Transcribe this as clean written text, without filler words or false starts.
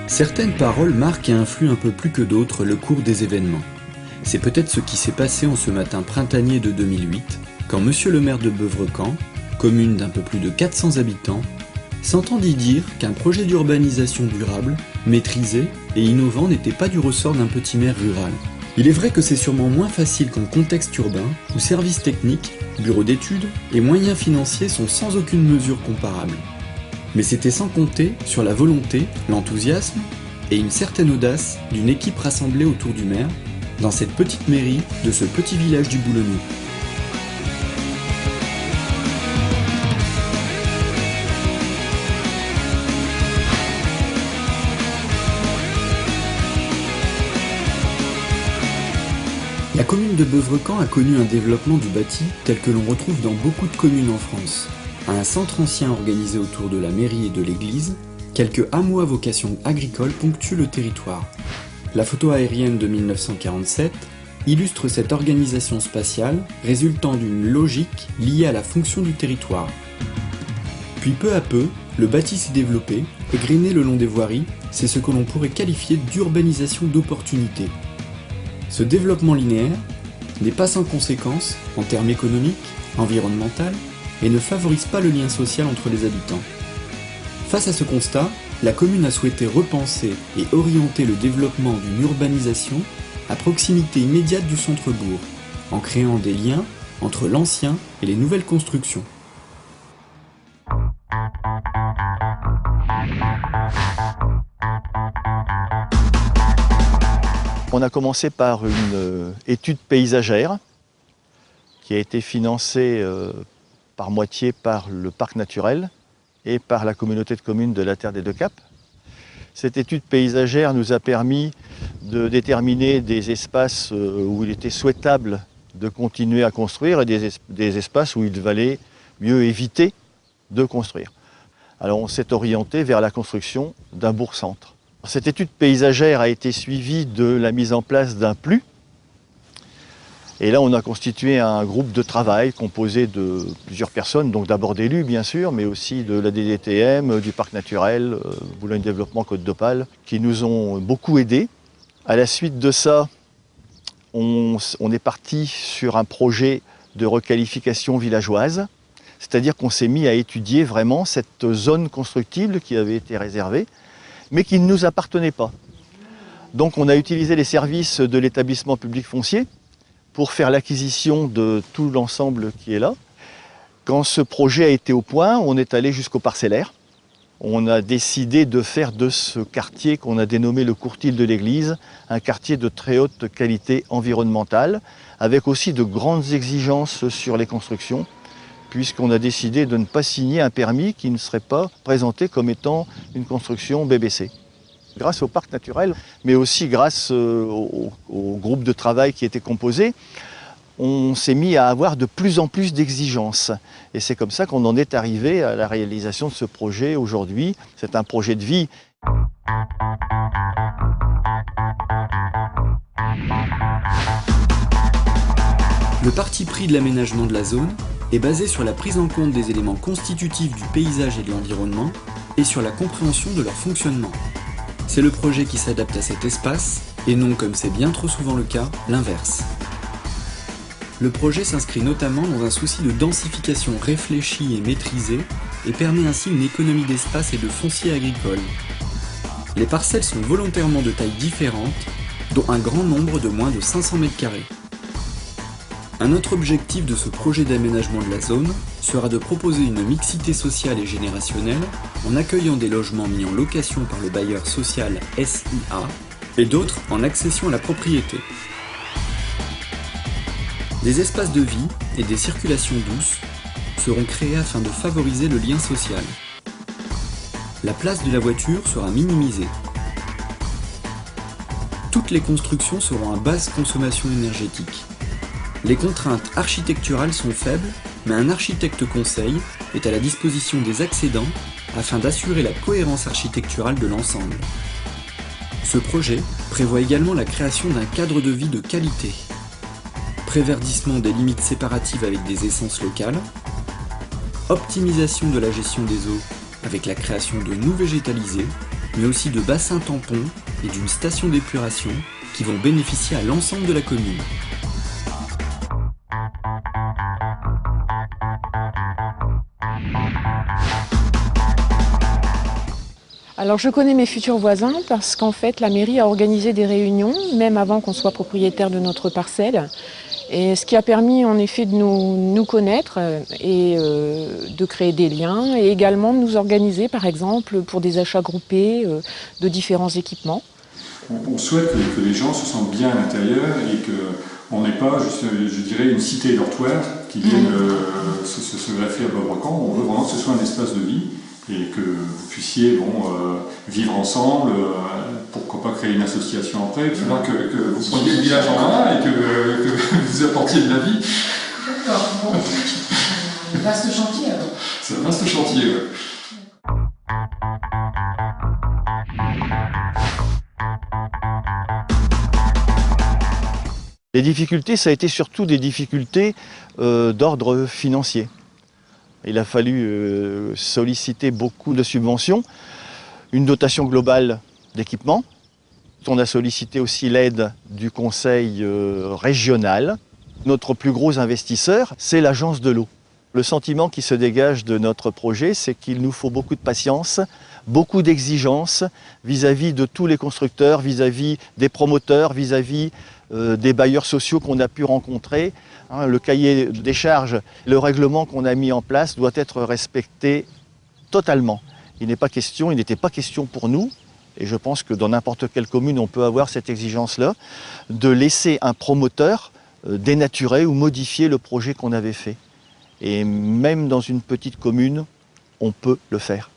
Certaines paroles marquent et influent un peu plus que d'autres le cours des événements. C'est peut-être ce qui s'est passé en ce matin printanier de 2008, quand monsieur le maire de Beuvrecan, commune d'un peu plus de 400 habitants, s'entendit dire qu'un projet d'urbanisation durable, maîtrisé et innovant n'était pas du ressort d'un petit maire rural. Il est vrai que c'est sûrement moins facile qu'en contexte urbain, où services techniques, bureaux d'études et moyens financiers sont sans aucune mesure comparable. Mais c'était sans compter sur la volonté, l'enthousiasme et une certaine audace d'une équipe rassemblée autour du maire, dans cette petite mairie de ce petit village du Boulonnais. La commune de Beuvrecan a connu un développement du bâti tel que l'on retrouve dans beaucoup de communes en France. Un centre ancien organisé autour de la mairie et de l'église, quelques hameaux à vocation agricole ponctuent le territoire. La photo aérienne de 1947 illustre cette organisation spatiale résultant d'une logique liée à la fonction du territoire. Puis peu à peu, le bâti s'est développé, égrené le long des voiries, c'est ce que l'on pourrait qualifier d'urbanisation d'opportunité. Ce développement linéaire n'est pas sans conséquences en termes économiques, environnementaux et ne favorise pas le lien social entre les habitants. Face à ce constat, la commune a souhaité repenser et orienter le développement d'une urbanisation à proximité immédiate du centre-bourg, en créant des liens entre l'ancien et les nouvelles constructions. On a commencé par une étude paysagère qui a été financée par moitié par le parc naturel et par la communauté de communes de la Terre des Deux Caps. Cette étude paysagère nous a permis de déterminer des espaces où il était souhaitable de continuer à construire et des espaces où il valait mieux éviter de construire. Alors on s'est orienté vers la construction d'un bourg-centre. Cette étude paysagère a été suivie de la mise en place d'un PLU. Et là, on a constitué un groupe de travail composé de plusieurs personnes, donc d'abord d'élus bien sûr, mais aussi de la DDTM, du Parc naturel, Boulogne Développement Côte d'Opale, qui nous ont beaucoup aidés. À la suite de ça, on est parti sur un projet de requalification villageoise, c'est-à-dire qu'on s'est mis à étudier vraiment cette zone constructible qui avait été réservée, mais qui ne nous appartenait pas. Donc on a utilisé les services de l'établissement public foncier pour faire l'acquisition de tout l'ensemble qui est là. Quand ce projet a été au point, on est allé jusqu'au parcellaire. On a décidé de faire de ce quartier qu'on a dénommé le Courtil de l'Église un quartier de très haute qualité environnementale, avec aussi de grandes exigences sur les constructions, puisqu'on a décidé de ne pas signer un permis qui ne serait pas présenté comme étant une construction BBC. Grâce au parc naturel, mais aussi grâce au groupe de travail qui était composé, on s'est mis à avoir de plus en plus d'exigences. Et c'est comme ça qu'on en est arrivé à la réalisation de ce projet aujourd'hui. C'est un projet de vie. Le parti pris de l'aménagement de la zone est basé sur la prise en compte des éléments constitutifs du paysage et de l'environnement et sur la compréhension de leur fonctionnement. C'est le projet qui s'adapte à cet espace et non, comme c'est bien trop souvent le cas, l'inverse. Le projet s'inscrit notamment dans un souci de densification réfléchie et maîtrisée et permet ainsi une économie d'espace et de foncier agricole. Les parcelles sont volontairement de tailles différentes, dont un grand nombre de moins de 500 m². Un autre objectif de ce projet d'aménagement de la zone sera de proposer une mixité sociale et générationnelle en accueillant des logements mis en location par le bailleur social SIA et d'autres en accession à la propriété. Des espaces de vie et des circulations douces seront créés afin de favoriser le lien social. La place de la voiture sera minimisée. Toutes les constructions seront à basse consommation énergétique. Les contraintes architecturales sont faibles, mais un architecte conseil est à la disposition des accédants afin d'assurer la cohérence architecturale de l'ensemble. Ce projet prévoit également la création d'un cadre de vie de qualité, préverdissement des limites séparatives avec des essences locales, optimisation de la gestion des eaux avec la création de noues végétalisées, mais aussi de bassins tampons et d'une station d'épuration qui vont bénéficier à l'ensemble de la commune. Alors je connais mes futurs voisins parce qu'en fait la mairie a organisé des réunions, même avant qu'on soit propriétaire de notre parcelle. Et ce qui a permis en effet de nous connaître et de créer des liens et également de nous organiser par exemple pour des achats groupés de différents équipements. On souhaite que les gens se sentent bien à l'intérieur et qu'on n'ait pas, je dirais, une cité dortoir qui vienne se greffer à Beuvrecan. On veut vraiment que ce soit un espace de vie et que vous puissiez vivre ensemble, pourquoi pas créer une association après. Il faudra que vous preniez le village en main et que vous apportiez de la vie. D'accord, bon. Vaste chantier alors. C'est un vaste chantier, ouais. Les difficultés, ça a été surtout des difficultés d'ordre financier. Il a fallu solliciter beaucoup de subventions, une dotation globale d'équipement. On a sollicité aussi l'aide du conseil régional. Notre plus gros investisseur, c'est l'agence de l'eau. Le sentiment qui se dégage de notre projet, c'est qu'il nous faut beaucoup de patience, beaucoup d'exigences vis-à-vis de tous les constructeurs, vis-à-vis des promoteurs, vis-à-vis des bailleurs sociaux qu'on a pu rencontrer. Le cahier des charges, le règlement qu'on a mis en place doit être respecté totalement. Il n'était pas question pour nous, et je pense que dans n'importe quelle commune on peut avoir cette exigence-là, de laisser un promoteur dénaturer ou modifier le projet qu'on avait fait. Et même dans une petite commune, on peut le faire.